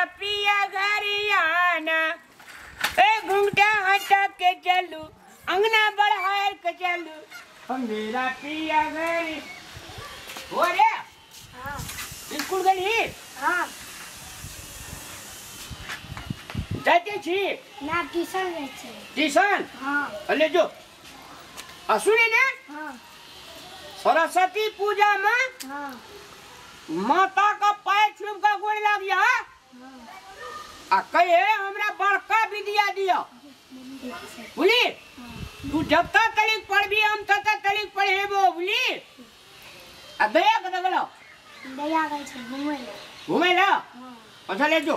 मेरा पिया घरियाना ए घूंघटा हटा के चलू अंगना बढ़ा के चलू मेरा पिया घरी हो रे हाँ स्कूल गई हाँ जाते छी ना ट्यूशन गए थे ट्यूशन हाँ अले जो सुने ने हाँ सरस्वती पूजा में हाँ माता का पैर छुम का गोड़ लग गया हाँ आ कहे हमरा बड़का विद्या दिया बोली तू जब तक तलिक पढ़बी हम तब तक तलिक पढ़ेबो बोली आ दया कत गेलो दया गए थे घूमे ला हाँ अच्छा ले जो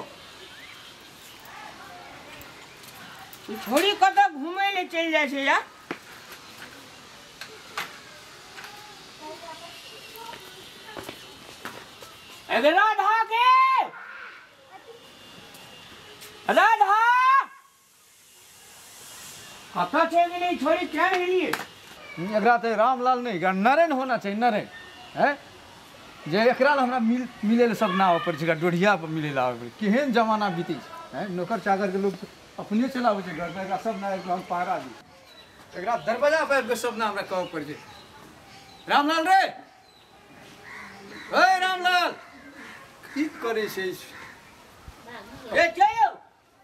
तू छोड़ी कत घूमे ले चल जाए छे या राधा के राधा कथा छे कि नहीं छोड़ी क्या नहीं एकरा तो रामलाल नहीं एकरा नरेन होना चाहिए नरेन है जे एकरा हमरा मिले सब ना ऊपर छै डोढ़िया पर मिले ला केहन जमाना बीती है नौकर चाकर के लोग अपने चलावे छै घर में एकरा सब ना हम पहरा दी एकरा दरवाजा पर सब ना हमरा कह पड़ छै रामलाल रे ओए रामलाल की करे छै ए चलो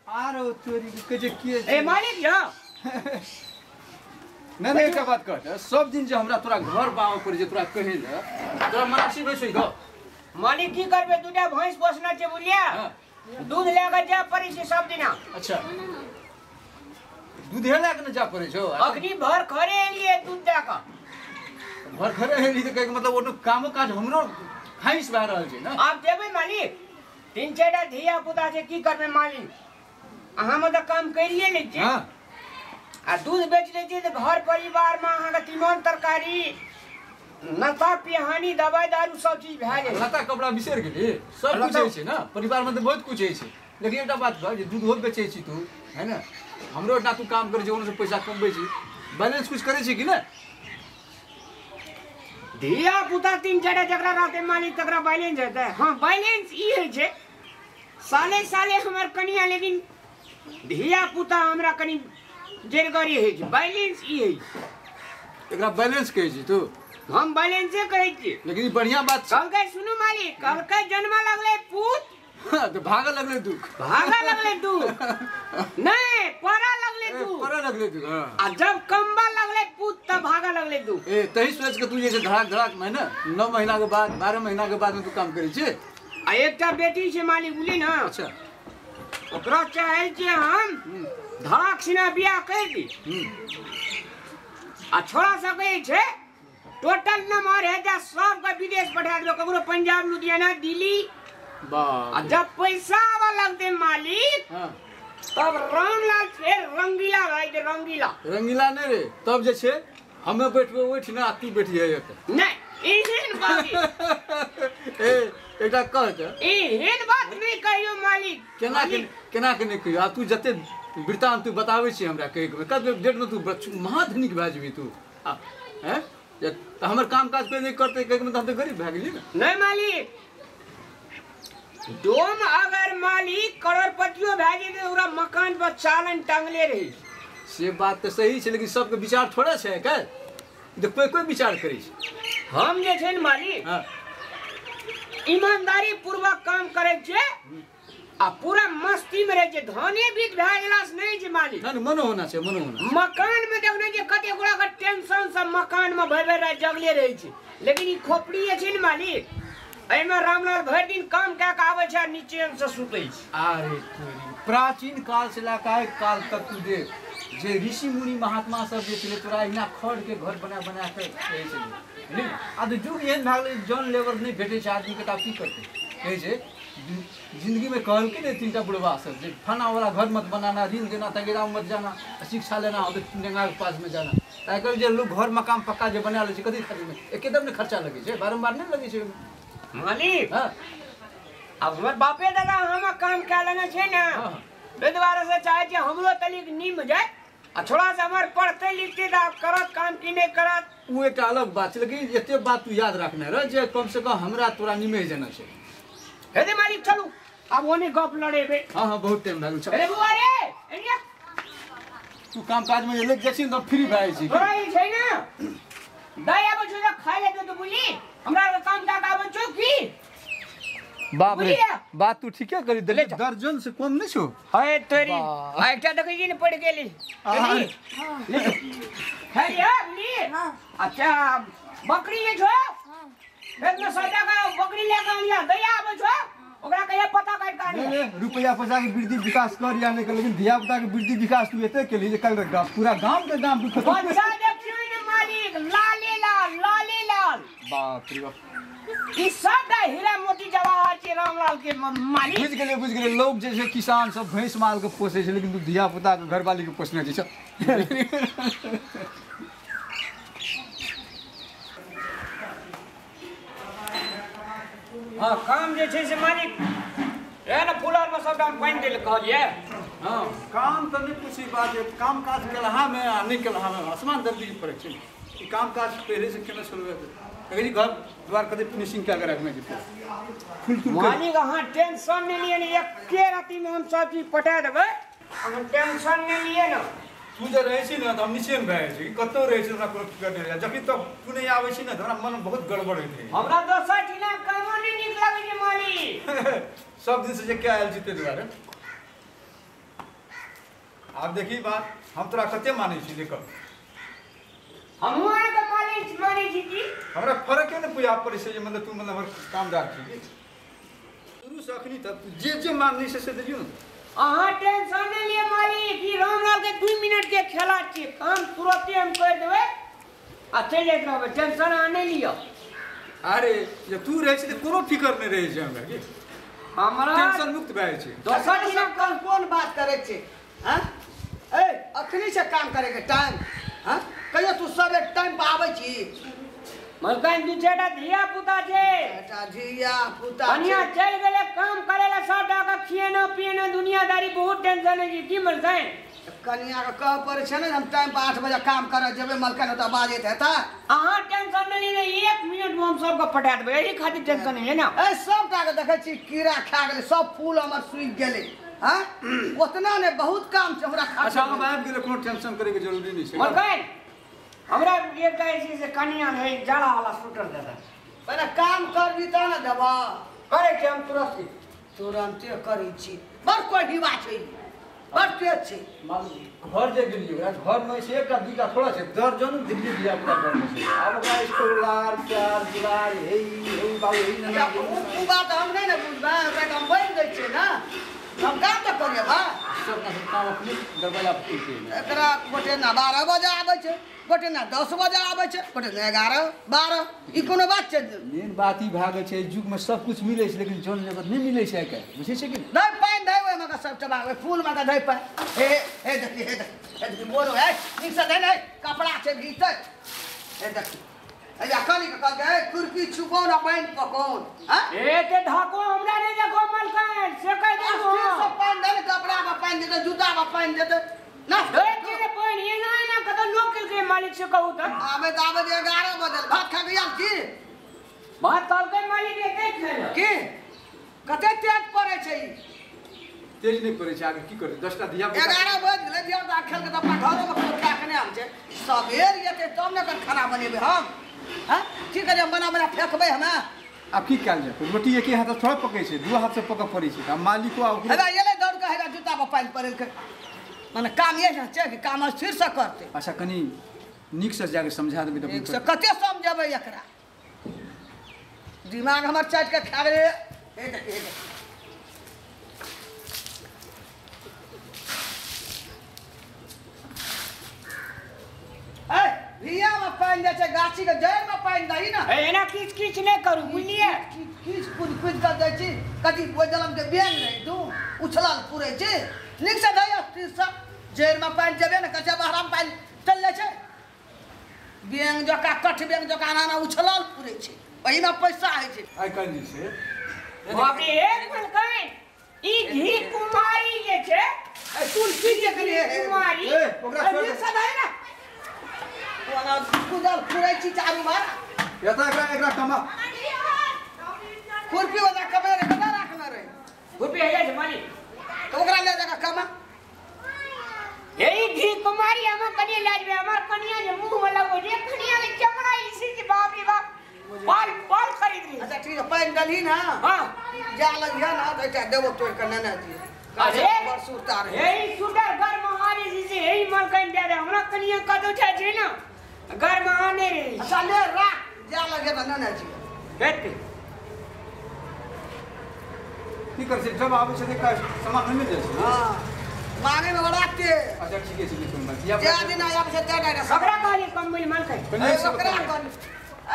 आरो चोरी के जे किए ए मालिक या नहीं नहीं का बात कर सब दिन जे हमरा तोरा घर बाव पर जे तोरा कहे ल तोरा मनासी नहीं छै ग मालिक की करबे दूटा भैंस पोसना छै बुलिया दूध लेके जा पड़ी छै सब दिना अच्छा दूध हेला के न जा पड़े छो अखनी भर खरे एलिए दूध दे का घर खरे हेली त कहे मतलब ओनो काम काज हमरो खाइस भए रहल छै ना आप देबे मालिक तीन चारटा धिया पुता छै की करबे मालिक अहाँ में तो काम करिए ले छी हां आ दूध बेच ले छी त घर परिवार में अहाँ के तीमन तरकारी नशा पिहानी दवाई दारू सब चीज भए जाए लता कपड़ा बिसर गेली सब कुछ छै ना परिवार में तो बहुत कुछ छै लेकिन एकटा बात कह जे दूध हो बेचै छी तू है ना हमरो ना तू काम करे छै ओनो से पैसा कमबै छी बैलेंस कुछ करे छी कि ना धिया पुता तीन चारटा जकरा रहते मालिक तकरा बैलेंस हेतै हाँ बैलेंस ई है छै साले साले हमर कनिया लेकिन धिया पुता हमरा कनी जेरगरी है छै बैलेंस ई है एकरा बैलेंस कहै छी तू हम बैलेंसे कहै छी लेकिन ई बढ़िया बात छै कल के सुनु मालिक कल के जन्म लगले पूत तो भागा लगले तू भागा लगले तू नहीं परा लगले तू परा लगले तू हां आ जब कम्बा लगले पूत तब भागा लगले तू ए तही सोच के तू जैसे धड़ाक धड़ाक में ना 9 महीना के बाद 12 महीना के बाद में तू काम करै छी आ एकटा बेटी छै मालिक बुझली ना अच्छा ओकरा चाहे छी हम धड़ाक सिना बियाह कर दी आ छोड़ा सके छै टोटल नंबर है जा सब के विदेश पठा देबो ककरो पंजाब लुधियाना दिल्ली वाह आ जब पैसा आवा लगते मालिक हां तब रामलाल फिर रंगीला भाई के रंगीला नहीं रे तब जे छै हमें बैठबे ओठ ना तू बैठिए नहीं एहन बात ए एकटा कह त एहन बात नहीं कहियो मालिक केना के नहीं कहियो आ तू जते वृतांत तू बताबै छी हमरा कह कद डेट में तू महाधनिक भए जेबी तू हैं त हमर काम काज कोई नहीं करते कह मतलब हम तो गरीब भए गेली ना नहीं मालिक डोम अगर मालिक करोड़पतियो भए जेते ओरा मकान पर चालन टांगले रही से बात तो सही छै लेकिन सबके विचार थोड़ा छै का तो कोई विचार करै छै हम जे छै मालिक हां ईमानदारी पूर्वक काम करे छै आ पूरा मस्ती में रहे छै धने बीत भए गेलास नहीं छै मालिक ना मनो होना छै मनो होना मकान में देखने जे कते गोड़ा के टेंशन सब मकान में भर भर जगले रहे छै लेकिन ई खोपड़ी छै न मालिक एमे रामलाल भर दिन काम कए के आबै छै नीचे से सुतै छै अरे तोरी प्राचीन काल से लेकर काल तक तू देख जे ऋषि मुनि महात्मा सब जे छले तोरा इना खड़ के घर बना बना के कहै छै नहीं आ तो जुग एहन भए गेलै जन लेबर नहीं भेटै छै आदमी के त की करतै कहै छै जिंदगी में कहल के नहीं तीनटा बुढ़वा सब जे फना वाला घर मत बनाना ऋण देना तगेरा मत जाना शिक्षा लेना हो तो डेंगा के पास में जाना ताकि जे लोग घर मकान पक्का जे बना ले छै कथि खातिर में एकदम ने खर्चा लगे छै बारंबार नहीं लगे छै मालिक अब हमर बापे दादा हम काम कए लेने छै ना ओहि दुआरे से चाहे छी हमरो तलिक निम जाए आ थोड़ा सा हमर पढ़ते लिखते दा करत काम की नहीं करत वो एक अलग बात है लेकिन एते बात तू याद रखना रह जे कम से कम हमरा तोरा निमे जाना छै हे दे मालिक चलू अब ओने गप लड़ेबे। हाँ हाँ बहुत टाइम लागल छ अरे बुआ रे एनिया तू काम काज में लग जाछी त फ्री भए छी तोरा ई छै ना दया बछु त खाइ ले तो बुली हमरा काम काज आबै छौ की बाप रे बुझिया? बात तू ठीके करी देले दर्जन से कम नहीं छो है तोरी वाह। एकटा देखै छी ने पड़ गेली हाँ। है या बुली हाँ अच्छा बकरी जे छौ हाँ एक में सजा का बकरी ले के आनिया दया आबै छौ ओकरा कहिया पता काट के आनिया रुपया पैसा के वृद्धि विकास कर या नहीं कर लेकिन धिया पुता के वृद्धि विकास तू एते के लिए कल पूरा गांव के दाम तू खत्म बच्चा देखियो ने मालिक लाले लाल बाप रे बाप ई सब हीरा मोती जवाहर के रामलाल के मालिक बुझ गेले लोग जैसे किसान सब भैंस माल के पोसे छै लेकिन तू धिया पुता के घरवाली के पोसने छै हाँ काम जे छै से मालिक है ना फूलर में सब डाल पानी देल कहलिए हाँ काम तो नहीं पूछी बात है काम काज केलहा में आ नहीं केलहा में आसमान दर्दी पड़े छै ई काम काज पहले से केना चलबे कहीं घर द्वार कदे फिनिशिंग क्या करे रखने की फुल फुल मालिक हाँ टेंशन नहीं लिए ना एके राती में हम सब चीज पटा देबै हम टेंशन नहीं लिए ना तू जे रहै छी ना त हम निश्चिंत भए छी कतौ रहै छी हमरा कोनो टिकट नहीं जबकि तो तू नहीं आबै छी ना त हमरा मन बहुत गड़बड़ होइत है हमरा दोसर ठिना कामो नहीं नीक लागै छै मालिक सब दिन से जे क्या आयल जीते दुआरे आप देखी बात हम तोरा कते मानै छी देखो हमहू आए तो मानै छी की हमरा फर्क है ना पूजा पड़े से जे मतलब तू मतलब हमर कामदार छी शुरू से अखनी तक जे माननी से दियो ना अहाँ टेंशन नहीं लिए मालिक ई रामलाल के 2 मिनट के खेला छी काम तुरंते हम कर देबै आ चल जाइत रहबै टेंशन अहाँ नहीं लियो अरे जे तू रहै छी त कोनो फिकर नहीं रहै छै हमरा के हमरा टेंशन मुक्त भए छै दोसर ठिना कौन बात करे छे हां ए अखनी से काम करे के टाइम हां कहियो तू सब एक टाइम पे आबै छी मलकान दू चारटा धिया पुता छै बेटा धिया पुता कनिया चल गेले काम करेला सब टाका खिएना पिएना दुनियादारी बहुत टेंशन है जी की मलकान कनिया के कह पड़े छे ना हम टाइम पे 8 बजे काम करे जेबे मलकन त बाजेत हेता अहाँ टेंशन नहीं ले 1 मिनट में हम सबको पटा देबै एही खातिर टेंशन नहीं है ना ए सबटा के देखै छी कीड़ा खा गेले सब फूल हमर सूख गेले हां उतना ने बहुत काम छै हमरा अच्छा हम आबि गेले कोनो टेंशन करे के जरूरी नहीं छै मलकान हमरा ये कहे छी से कनिया है जाला वाला स्वेटर दे दे पहले काम करबी त ना देबा करे के हम तुरंत तुरंते करै छी बड़ कोई विवाह छै बड़ तेज छै घर जे गेलियो घर में से एकटा दूटा थोड़ा छै दर्जन दिल्ली दिया पूरा घर में छै अब ओकरा स्कूलार प्यार दुलार हे बाबू हे ना उ बात हम नहीं ना बुझबा ओकरा हम बोल दै छियै ना हम काम त करिए बा सब का काम अपने दरवाजा पे के एकरा गोटे ना 12 बजे आबै छै गोटे ना 10 बजे आबै छै गोटे ना 11 12 ई कोनो बात छै मेन बात ई भागे छै युग में सब कुछ मिले छै लेकिन जन जगत नहीं मिले छै के बुझे छै कि दई पाइन दई ओइ मका सब चबावे फूल मका दई पाइन हे देखी हे देखी बोलो है ठीक से दे नहीं कपड़ा छै भीतर हे देखी या कनी के कहल के कुर्की छुपो ना पाइन पकोन हां ए के धाको हमरा नहीं देखो मलकान से कह दे सब पाइन दे कपड़ा में पाइन दे जूता में पाइन दे ना दे के पानी ये ना कतो लोकल के मालिक से कहू त आबे 11 बजे भात खा गया की बात कल के मालिक के देख ले की कते तेज पड़े छै तेज नहीं पड़े छै आगे की करे 10टा दिया 11 बजे ले दिया त खेल के त अपना घरो में खा के नहीं आम छै सबेर येते तब न खाना बनेबे हम हां की करे बना फेंकबे हमें अब की कल जाए रोटी एक हाथ थोड़ा पकै छै दू हाथ से पका पड़े छै मालिको आ हेबा येले दौड़ के हेबा जूता पर पानी पड़ल के माने काम ये छै कि काम स्थिर से करते अच्छा कनी निक से जाके समझा देबे एक से कते समझबै एकरा दिमाग हमर चाट के खा गए हे देख ए भिया में पानी दे छै गाछी के जड़ में पानी दही ना एना किच नहीं करू बुझलिए किछ कुछ कर दै छी कथी कोई जलम के बेंग रही तू उछलल पुरै छी निक से दही स्थिर से जड़ में पानी जेबे ना कच्चा बहरा में पानी चल ले छै बेंग जका कठ बेंग जका नाना उछलल पुरै छी ओही में पैसा है छै आई कल जी से बाप रे एक मलकान ई घी कुमारी जे छै तुलसी जे घी कुमारी ओकरा छोड़ दे। सब है ना ओना कुदल पुरै छी चारू बार एकरा कमा खुरपी वाला कबे रे कदा राखना रे खुरपी है जे मालिक तो ओकरा ले जाकर कमा यही घी कुमारी हम कनिया लाज में हमार कनिया जे मुंह वाला वो जे कनिया के चमड़ा इसी के बाप रे बाप पाल पाल खरीद रही अच्छा ठीक है पैन डली ना हां जा लगिया ना तो क्या देवो तोड़ कर नैना जी अरे बरसूता रहे यही सुटर घर में हारी से यही माल कहीं दे दे हमरा कनिया का तो छे ना घर में आने रे अच्छा ले राख जा लगे तो नैना जी बेटे की कर से जब आबै छै का सामान मिल जाय छै हां मांगे में बड़ाते अच्छा ठीक है तुम या जा दिन आया से जा डायरेक्ट सबरा काली कम मिल माल कहीं ओकरा कर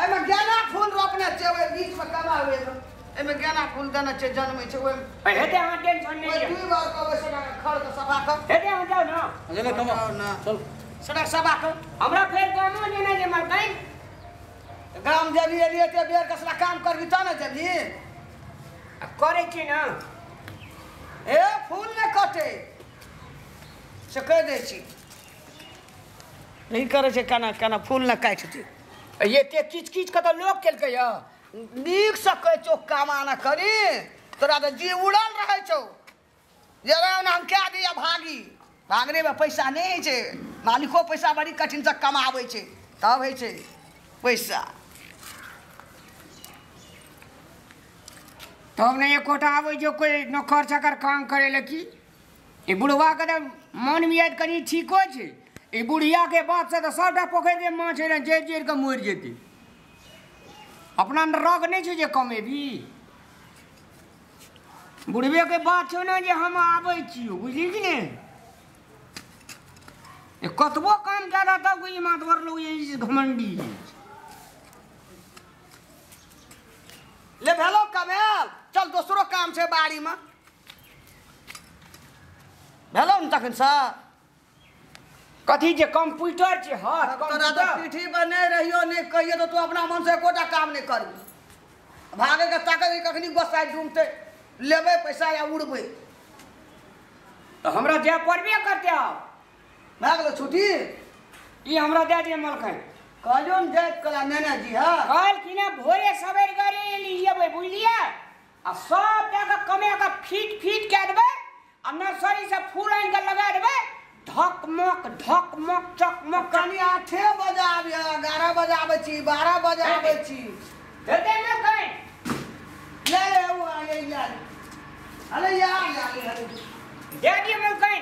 एमे गेना फूल रोपने छै ओइ बीच में कमा हुए एमे गेना फूल देना छै जन्मै छै ओइ हेते हम टेंशन नहीं ओइ है दुई बार कहबै सडा खड़ के सभा कर हेते हम जाओ ना चलो कमा ना चल सडा सभा कर हमरा फेर कामो देना जे माल कहीं गाम जबी एलिए ते बेर कसला काम करबी त ना जबी करे छी ना ए फूल ने कटे से कह दे छी नहीं करे छै काना काना फूल न काट दी ये ते किच किच का तो लोग केलकै या नीक से कह चो कामाना करी तोरा तो जी उड़ल रहे छौ जरा हम क्या दिया भागी भागने में पैसा नहीं छै मालिको पैसा बड़ी कठिन से कमाबै छै तब है छै पैसा तब नहीं एक कोटा आवे जो कोई नौकर चाकर काम करे लकी ई बुढ़वा के मन मियाद कनी ठीको छै ई बुढ़िया के बात से तो सबटा पोखर के माछ है जेर जेर के मर जेती अपना रग नहीं छै जे कमेबी बुढ़वे के बात छौ ना जे हम आबै छियो बुझली कि ने ए कतबो काम ज्यादा तब कोई मातवर लोग ये घमंडी ले भेलो कमेल चल दोसरो काम छै बाड़ी में भेलो न तखन सा कथी जे कंप्यूटर छै हाथ तोरा तो पीठी पर नहीं रहियो नहीं कहियो तो तू अपना मन से एकोटा काम नहीं करबी भागे के ताकत कखनी गोसाई ढूंढते लेबे पैसा या उड़बे तो हमरा जे पड़बे करते आप भाग लो छुट्टी ई हमरा दे दिए मलकै कहलियो न जाइत कला नैना जी हां काल किने भोरे सवेर गरे लियबै बुझलिए आ सब जगह कमे का फीट फीट के देबै आ नर्सरी से फूल आनि के लगा देबै धकमक चकमक कनी 8 बजे आबिया 11 बजे आबै छी 12 बजे आबै छी हेते न कहीं ले ले वो आले यार अरे यार दे दिए मलकै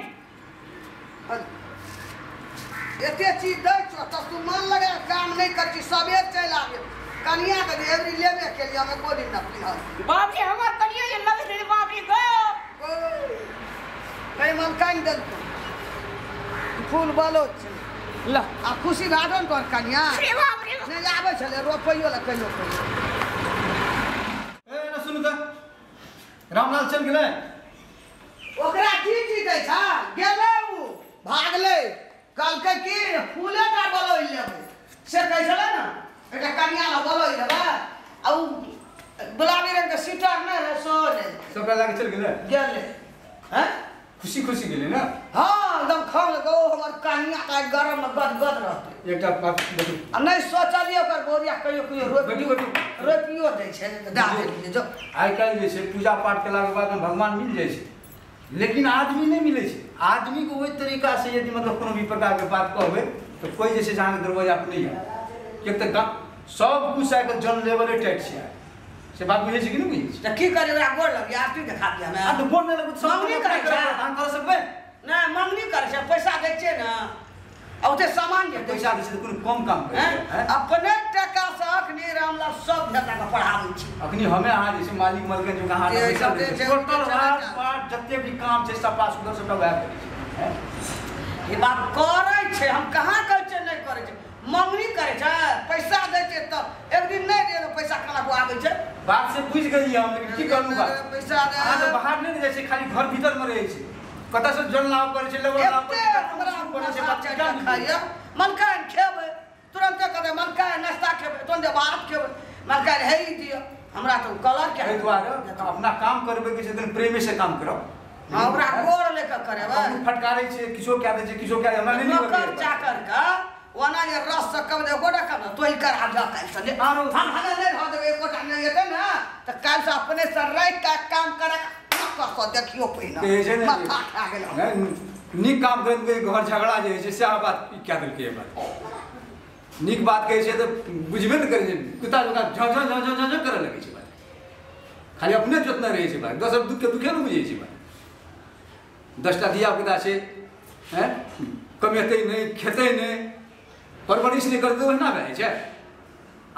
एते चीज दै छो त तू मन लगे काम नहीं करती सबेर चल आबे कनिया के एवरी लेबे के लिए हमें कोई न पिहल बाप रे हमर कनिया जे लगे रे बाप रे गो कई मन कान दल फूल बालो ला आ खुशी भाडन तोर कनिया रे बाप रे नहीं आबै छले रोपइयो ला कहियो ए ना सुन त रामलाल चल गेलै ओकरा की दै छा गेलै उ भागले कहलकै कि फूले का बोलो लेबै से कहै छले ना एटा कनिया ला बोलो लेबै आ उ गुलाबी रंग के सीटर नै है सो ले सबटा लागे चल गेलै गेले हैं खुशी खुशी गेलै ना हां एकदम खाओ गो हमर कनिया का गरम में गदगद रहते एकटा बात बतू आ नहीं सोचलिए ओकर बोरिया कहियो कहियो रोपियो दै छै त दा दे जो आइ काल्हि जे छै पूजा पाठ केलाके बाद भगवान मिल जाइ छै लेकिन आदमी नहीं मिले छै आदमी को वही तरीका से यदि मतलब कोनो भी प्रकार के बात कहबै तो कोई जैसे जाने दरवाजा पर नहीं है किया तो सब कुछ आके जन लेवल टाइट छै से बात बुझे छै कि नहीं बुझे त की करे ओकरा गोर लग आरती देखा दिया आ तो बोल नहीं लगो मंगनी करे छै हम कर सकबे ना मंगनी करे छै पैसा दै छै ना आ ओते सामान जे पैसा दै छै तो कोनो कम काम करे हैं अपने टका से अखनी रामलाल सब जगह के पढ़ाबै छी अखनी हमें अहाँ जैसे मालिक मलकन जो कहाँ ये पैसा सब दै दे छै छै, टोटल चला हाथ जा। पाठ जते भी काम छै सफा सुदर सबटा वह करे छै ये बात करे छै हम कहाँ कहै छै नहीं करे छै मंगनी करे छै पैसा दै छै त एक दिन नहीं दे तो पैसा कना को आबै छै बात से बुझ गई हम लेकिन की करू बात पैसा दे अहाँ तो बाहर नहीं जाइ छै खाली घर भीतर में रहै छै कतऽ से जल लाव करे छै लेबर लाव एते हमरा करे छै बात बच्चा खाइए मनकान खेबै तुरंत कहते मनकान नाश्ता खेबै तुरंत भात खेबै मनकान है ही दियो हमरा तो कलर के एहि दुआरे अपना काम करबै के छै दिन प्रेमे से काम करब हां ओकरा गोर लेके करेबै हम फटकारै छै किछो क्या दै छै किछो क्या हमरा नहीं नौकर चाकर का ओना जे रस से कब दे गोड़ा कब तोही कर आ जा काल से आरो हम हला नहीं रह देबै एकोटा नहीं हेतै ना त काल से अपने से रात का काम करे कर देखियो कहै छै पहिने ने माथा खा गेल नीक काम करैत घर झगड़ा जे होइ छै सएह बात कए देलकै बात नीक बात कहै छै तऽ बुझबे ने करै छै कुत्ता जकाँ झँ झँ झँ झँ झँ करऽ लगै छै बात खाली अपने जोतना रहै छै बात दोसर दुःखके दुःखे ने बुझै छै बात 10टा धियापुता छै हैं कमेतै नहि खेतै नहि परवरिश नहीं करते ओहिना भए छै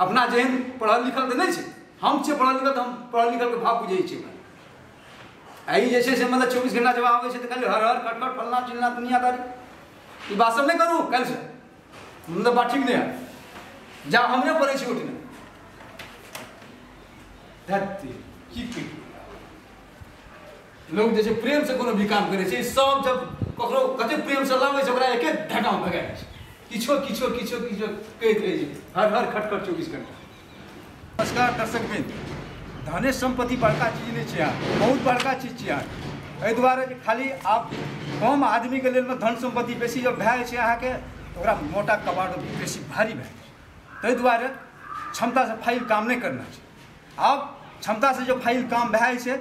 अपना जेहन पढ़ल लिखल तऽ नहि छै हम छियै पढ़ल लिखल तऽ हम पढ़ल लिखलके भाव बुझै छियै एहि जे छै से मतलब 24 घंटा जब आबै छै तऽ खाली हर हर खटखट फलना चिलना दुनियादारी ई बात सब नहीं करू काल्हिसँ मतलब बात ठीक नहीं है जा हमरे पड़ै छै उठने की लोग जे छै प्रेम से कोनो भी काम करे छै सब जब ककरो कते प्रेम से लाबै छै ओकरा एके ढका में भगाए छै किछो किछो किछो किछो कहैत रहै छै हर हर खटखट 24 घंटा। नमस्कार दर्शकबिन धने संपत्ति बड़का चीज नहीं छै बहुत बड़का चीज छै एहि दुआरे जे खाली आप कम आदमी के लेल में धन संपत्ति बेसी जब भए छै अहाँके ओकरा मोटा कबाड़ बेसी भारी भए छै ताहि दुआरे क्षमता से फाइल काम नहीं करना छै अब क्षमता से जो फाइल काम भए छै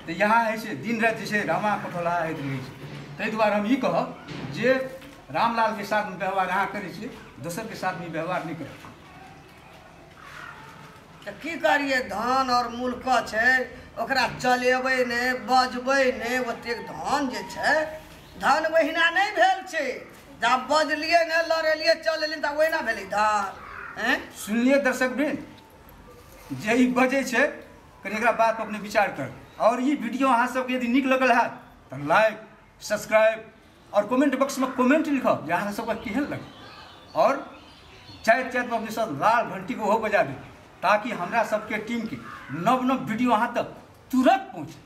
तो यहाँ है से दिन रात जैसे रामा कठोला होइत रहै छै ताहि दुआरे हम ई कहब जे रामलाल के साथ व्यवहार अहाँ करै छियै दोसर के साथ भी व्यवहार नहीं करै तऽ की करिए धान और मूल्क छै ओकरा चलेबै ने बजबै ने ओतेक धान जे छै धान ओहिना नहीं भेल छै जब बजलिए ने लड़ेलिए चलेलिए तऽ ओहिना भेलै धान सुनलिए दर्शकबिन जे ई बजै छै कनि एकरा बात पर अपने विचार कर और ये वीडियो अहाँ सबके यदि नीक लगल है तो लाइक सब्सक्राइब और कमेंट बॉक्स में कमेंट लिखब जे अहाँ सबके केहन लगे और चाहत में अपने साथ लाल घंटी को हो बजा दे ताकि हमरा सबके टीम के नव नव वीडियो अहाँ तक तुरंत पहुँचे।